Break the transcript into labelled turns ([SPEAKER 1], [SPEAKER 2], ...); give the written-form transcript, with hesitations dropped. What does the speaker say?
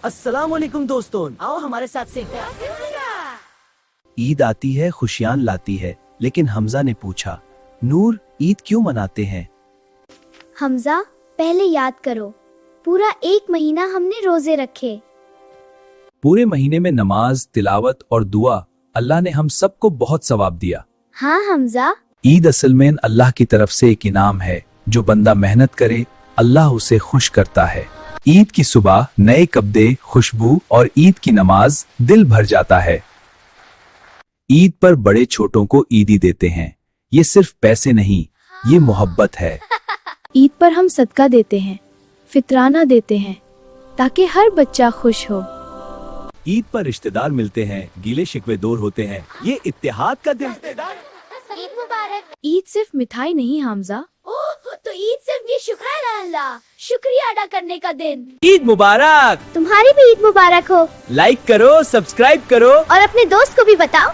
[SPEAKER 1] अस्सलाम वालेकुम दोस्तों, आओ हमारे साथ से।
[SPEAKER 2] ईद आती है, खुशियां लाती है, लेकिन हमजा ने पूछा, नूर ईद क्यों मनाते हैं?
[SPEAKER 3] हमजा, पहले याद करो, पूरा एक महीना हमने रोजे रखे।
[SPEAKER 2] पूरे महीने में नमाज, तिलावत और दुआ, अल्लाह ने हम सबको बहुत सवाब दिया।
[SPEAKER 3] हाँ हमजा,
[SPEAKER 2] ईद असल में अल्लाह की तरफ से एक इनाम है। जो बंदा मेहनत करे अल्लाह उसे खुश करता है। ईद की सुबह नए कपड़े, खुशबू और ईद की नमाज, दिल भर जाता है। ईद पर बड़े छोटों को ईदी देते हैं। ये सिर्फ पैसे नहीं, ये मोहब्बत है।
[SPEAKER 4] ईद पर हम सदका देते हैं, फितराना देते हैं, ताकि हर बच्चा खुश हो।
[SPEAKER 2] ईद पर रिश्तेदार मिलते हैं, गीले शिकवे दूर होते हैं। ये इत्तेहाद का दिन।
[SPEAKER 3] ईद मुबारक।
[SPEAKER 4] ईद सिर्फ मिठाई नहीं हमजा,
[SPEAKER 3] तो ईद सिर्फ ये शुक्राना अल्लाह, शुक्रिया अदा करने का दिन।
[SPEAKER 2] ईद मुबारक।
[SPEAKER 3] तुम्हारी भी ईद मुबारक हो।
[SPEAKER 2] लाइक करो, सब्सक्राइब करो।
[SPEAKER 3] और अपने दोस्त को भी बताओ।